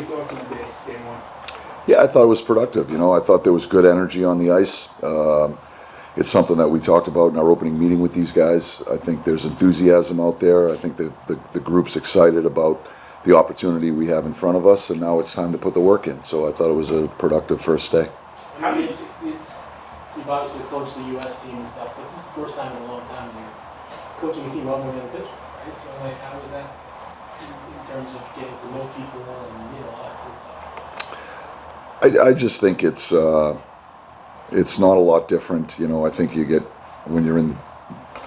thoughts on day one? Yeah, I thought it was productive. I thought there was good energy on the ice. It's something that we talked about in our opening meeting with these guys. I think there's enthusiasm out there. I think the group's excited about the opportunity we have in front of us, and now it's time to put the work in. So I thought it was a productive first day. I mean, it's you've obviously coached the U.S. team and stuff, but this is the first time in a long time you're coaching a team other than Pittsburgh, right? So like, how was that in terms of getting to know people and all that good stuff? I just think it's not a lot different. I think you get when you're in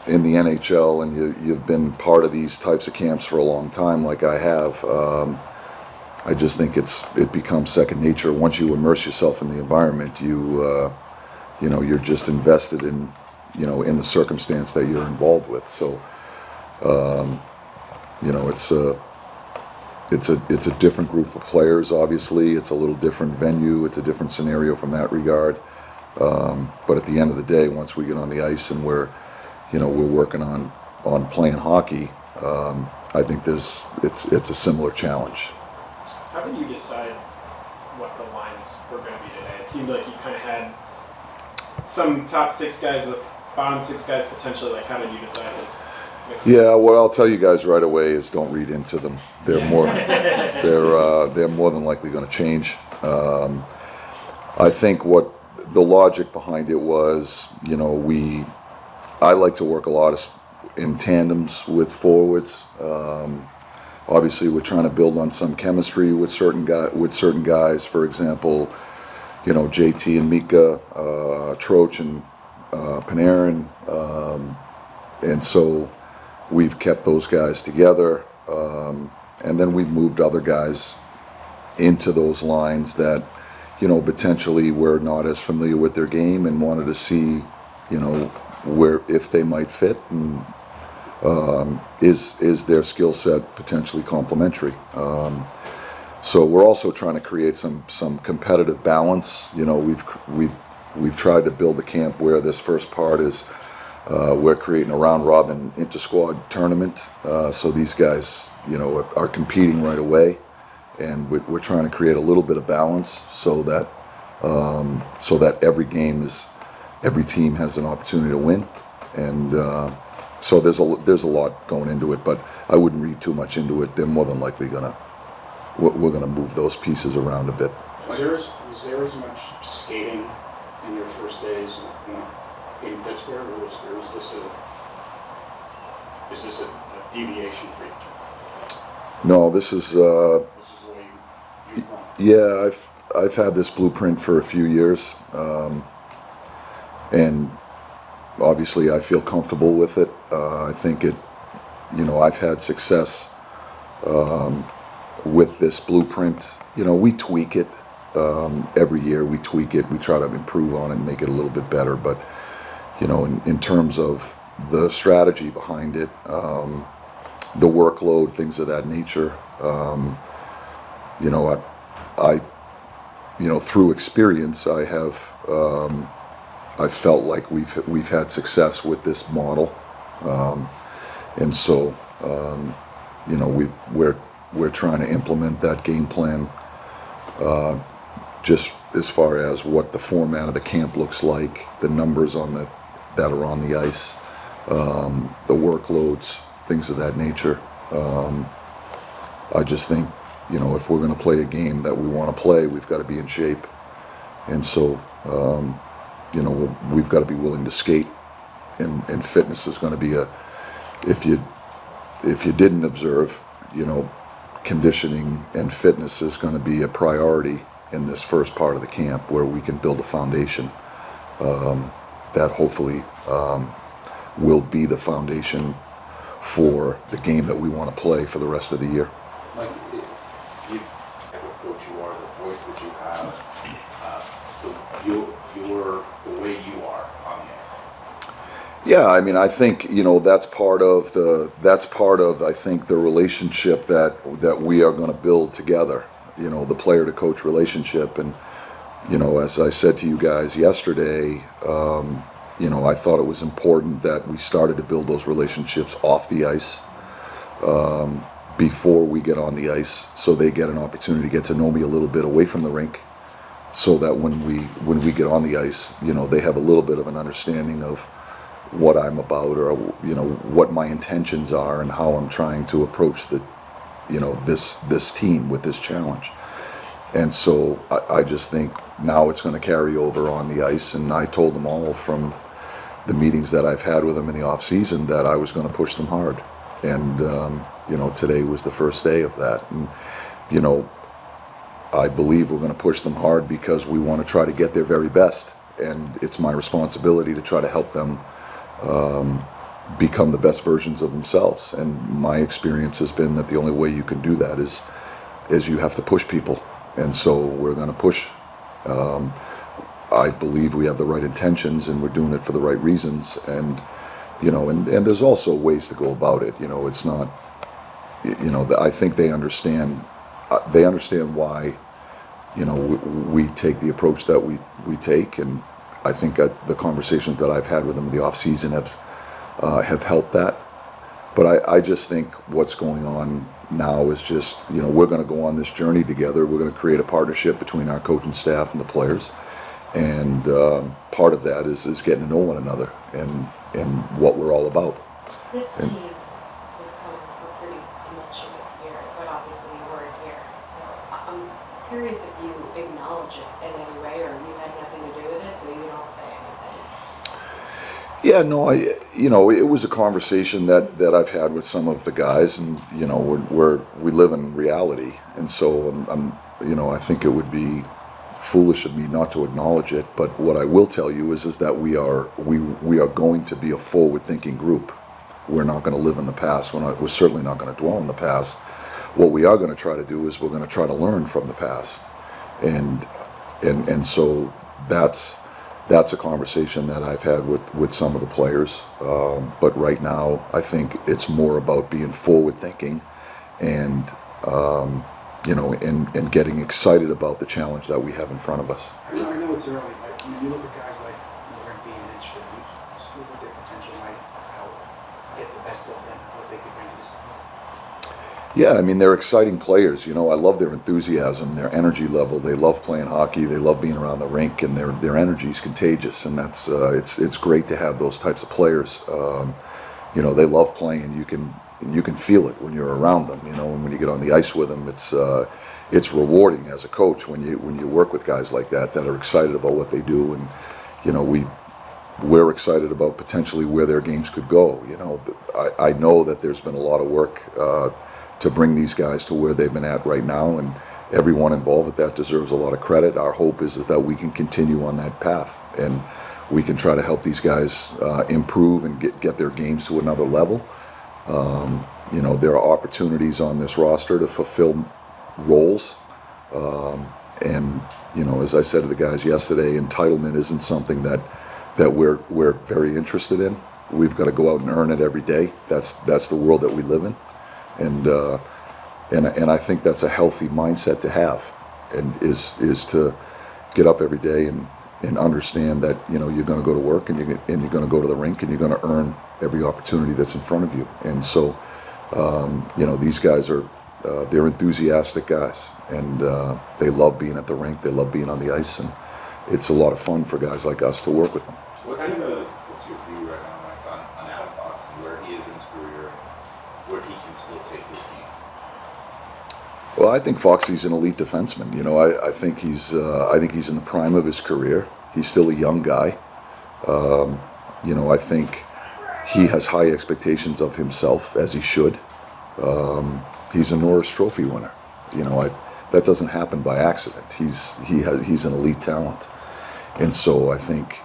the NHL and you've been part of these types of camps for a long time, like I have. I just think it becomes second nature once you immerse yourself in the environment. You're just invested in the circumstance that you're involved with. So it's a different group of players. Obviously, it's a little different venue. It's a different scenario from that regard. But at the end of the day, once we get on the ice and we're working on playing hockey, I think it's a similar challenge. How did you decide what the lines were going to be today? It seemed like you kind of had some top six guys with bottom six guys potentially. Like, how did you decide to mix them? Yeah, what I'll tell you guys right away is don't read into them. They're more than likely going to change. I think what the logic behind it was, I like to work a lot in tandems with forwards. Obviously, we're trying to build on some chemistry with certain guys. For example, JT and Mika, Troch and Panarin, and so we've kept those guys together. And then we've moved other guys into those lines that, potentially we're not as familiar with their game and wanted to see, where if they might fit and is their skill set potentially complementary. So we're also trying to create some competitive balance. We've tried to build the camp where this first part is we're creating a round robin inter-squad tournament. So these guys, are competing right away, and we're trying to create a little bit of balance so that every team has an opportunity to win, and so there's a lot going into it, but I wouldn't read too much into it. They're more than likely we're gonna move those pieces around a bit. Was there as much skating in your first days in Pittsburgh, or is this a deviation for you? No, this is This is the way you want. yeah. I've had this blueprint for a few years, and obviously I feel comfortable with it. I think I've had success with this blueprint. We tweak it every year. We tweak it. We try to improve on it and make it a little bit better. But in terms of the strategy behind it, the workload, things of that nature, I through experience, I've felt like we've had success with this model, and so we're trying to implement that game plan, just as far as what the format of the camp looks like, the numbers that are on the ice, the workloads, things of that nature. I just think if we're going to play a game that we want to play, we've got to be in shape, and so we've got to be willing to skate, and fitness is going to be if you didn't observe, conditioning and fitness is going to be a priority in this first part of the camp, where we can build a foundation that hopefully will be the foundation for the game that we want to play for the rest of the year. Like, the type of coach you are, the voice that you have, you're the way you are on the ice. Yeah, I mean, I think that's part of I think the relationship that we are going to build together. The player to coach relationship, and as I said to you guys yesterday, I thought it was important that we started to build those relationships off the ice. before we get on the ice, so they get an opportunity to get to know me a little bit away from the rink, so that when we get on the ice, you know, they have a little bit of an understanding of what I'm about, or you know, what my intentions are and how I'm trying to approach the, you know, this team with this challenge. And so I just think now it's going to carry over on the ice, and I told them all from the meetings that I've had with them in the off season that I was going to push them hard. And you know, today was the first day of that. And you know, I believe we're going to push them hard because we want to try to get their very best, and it's my responsibility to try to help them become the best versions of themselves. And my experience has been that the only way you can do that is you have to push people. And so we're going to push. I believe we have the right intentions, and we're doing it for the right reasons. And you know, and there's also ways to go about it. You know, it's not, you know, I think they understand why, you know, we take the approach that we take. And I think that the conversations that I've had with them in the off season have helped that. But I just think what's going on now is just, you know, we're going to go on this journey together. We're going to create a partnership between our coaching staff and the players. And part of that is getting to know one another and what we're all about. This team is coming off a pretty tumultuous year, but obviously you weren't here. So I'm curious if you acknowledge it in any way, or you had nothing to do with it, so you don't say anything. Yeah, no, you know, it was a conversation that I've had with some of the guys, and you know, we live in reality, and so you know, I think it would be foolish of me not to acknowledge it. But what I will tell you is that we are going to be a forward-thinking group. We're not going to live in the past. We're certainly not going to dwell in the past. What we are going to try to do is we're going to try to learn from the past, and so that's a conversation that I've had with some of the players. But right now, I think it's more about being forward-thinking, and you know, and getting excited about the challenge that we have in front of us. I know it's early, but when you look at guys like Laurenti and Mitch, do you see what their potential might, how get the best of them, what they could bring to this? Yeah, I mean, they're exciting players. You know, I love their enthusiasm, their energy level. They love playing hockey. They love being around the rink, and their energy is contagious. And that's it's great to have those types of players. You know, they love playing. You can feel it when you're around them. You know, and when you get on the ice with them, it's rewarding as a coach when you work with guys like that are excited about what they do. And you know, we're excited about potentially where their games could go. You know, I know that there's been a lot of work to bring these guys to where they've been at right now, and everyone involved with that deserves a lot of credit. Our hope is that we can continue on that path, and we can try to help these guys improve and get their games to another level. You know, there are opportunities on this roster to fulfill roles, and you know, as I said to the guys yesterday, entitlement isn't something that we're very interested in. We've got to go out and earn it every day. That's the world that we live in. And I think that's a healthy mindset to have, and is to get up every day and understand that, you know, you're going to go to work, and you're going to go to the rink, and you're going to earn every opportunity that's in front of you. And so, you know, these guys are they're enthusiastic guys, and they love being at the rink. They love being on the ice, and it's a lot of fun for guys like us to work with them. What's your view right now, Mike, on Adam Fox and where he is in his career, where he can still take his game? Well, I think Foxy's an elite defenseman. You know, I think he's in the prime of his career. He's still a young guy. You know, I think he has high expectations of himself, as he should. He's a Norris Trophy winner. You know, that doesn't happen by accident. He's an elite talent, and so I think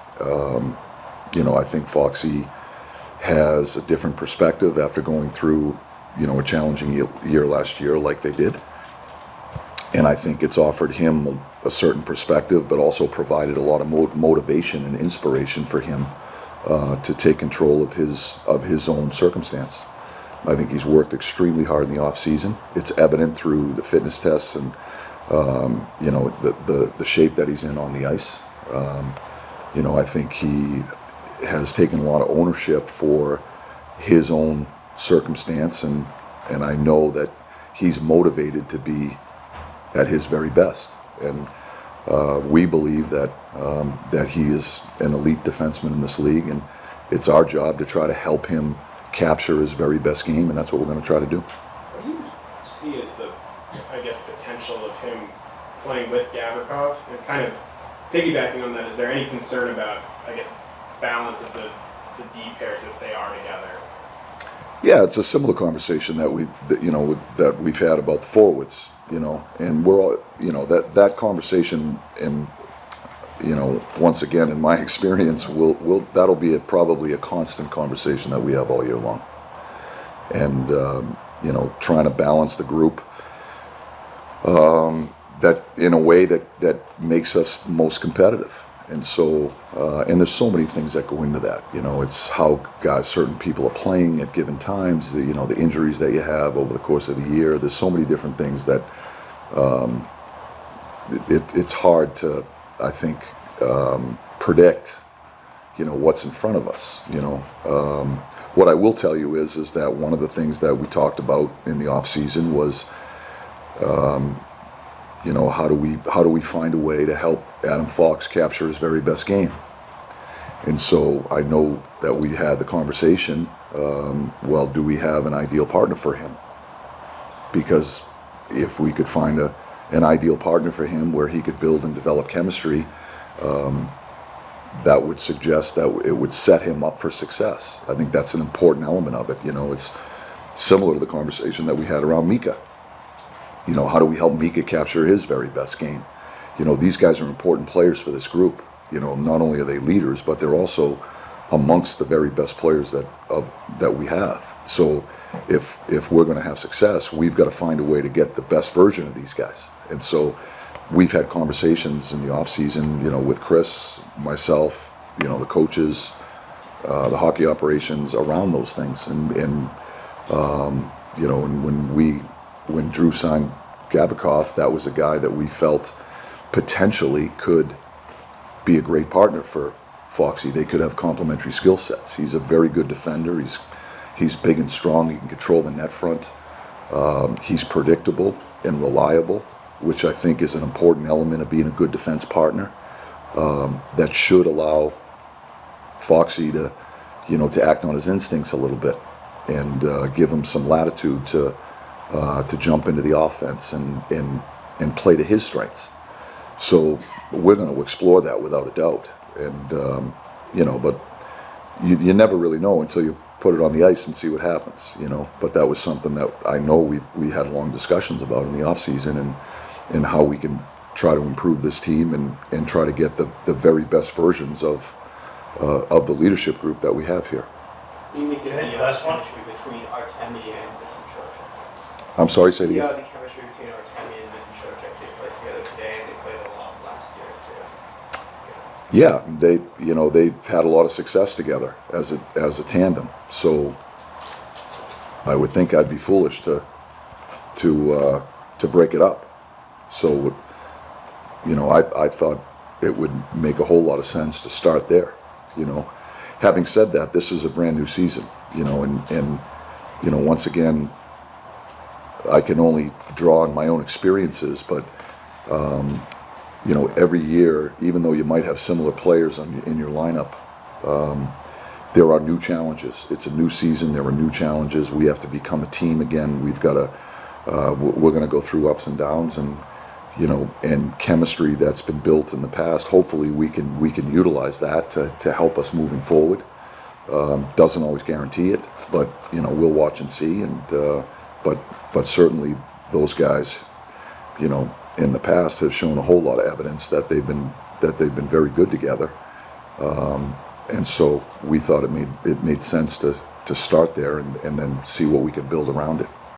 you know, I think Foxy has a different perspective after going through, you know, a challenging year last year like they did. And I think it's offered him a certain perspective, but also provided a lot of motivation and inspiration for him to take control of his own circumstance. I think he's worked extremely hard in the off season. It's evident through the fitness tests and you know, the shape that he's in on the ice. You know, I think he has taken a lot of ownership for his own circumstance, and I know that he's motivated to be at his very best. And we believe that that he is an elite defenseman in this league, and it's our job to try to help him capture his very best game, and that's what we're going to try to do. What do you see as the, I guess, potential of him playing with Gavrikov? And kind of piggybacking on that, is there any concern about, I guess, balance of the D pairs if they are together? Yeah, it's a similar conversation that we've had about the forwards, and we're all, that conversation, and once again, in my experience, that'll be probably a constant conversation that we have all year long, and trying to balance the group that in a way that makes us most competitive. And so, and there's so many things that go into that. It's how certain people are playing at given times. The injuries that you have over the course of the year. There's so many different things that it's hard to, I think, predict. What's in front of us. What I will tell you is that one of the things that we talked about in the off season was, how do we find a way to help Adam Fox capture his very best game? And so I know that we had the conversation, well, do we have an ideal partner for him? Because if we could find an ideal partner for him where he could build and develop chemistry, that would suggest that it would set him up for success. I think that's an important element of it. It's similar to the conversation that we had around Mika. How do we help Mika capture his very best game? These guys are important players for this group. Not only are they leaders, but they're also amongst the very best players that we have. So if we're going to have success, we've got to find a way to get the best version of these guys. And so we've had conversations in the off season, with Chris, myself, the coaches, the hockey operations around those things. And when Drew signed Gavrikov, that was a guy that we felt potentially could be a great partner for Foxy. They could have complementary skill sets. He's a very good defender. He's big and strong. He can control the net front. He's predictable and reliable, which I think is an important element of being a good defense partner. That should allow Foxy to act on his instincts a little bit and give him some latitude to jump into the offense and play to his strengths. So we're going to explore that without a doubt. And but you never really know until you put it on the ice and see what happens. But that was something that I know we had long discussions about in the off season and how we can try to improve this team and try to get the very best versions of the leadership group that we have here. You make the chemistry between Artemi and Vincent. I'm sorry, say it Yeah, again. the chemistry between Artemi and Vincent, they played together today, and they played a lot last year too. Yeah, they've had a lot of success together as a tandem. So I would think I'd be foolish to break it up. So I thought it would make a whole lot of sense to start there. Having said that, this is a brand new season. And once again, I can only draw on my own experiences, but every year, even though you might have similar players in your lineup, there are new challenges. It's a new season. There are new challenges. We have to become a team again. We've got to. We're going to go through ups and downs, and and chemistry that's been built in the past. Hopefully, we can utilize that to help us moving forward. Doesn't always guarantee it, but we'll watch and see. And but certainly those guys, in the past have shown a whole lot of evidence that they've been very good together. And so we thought it made sense to start there and then see what we could build around it.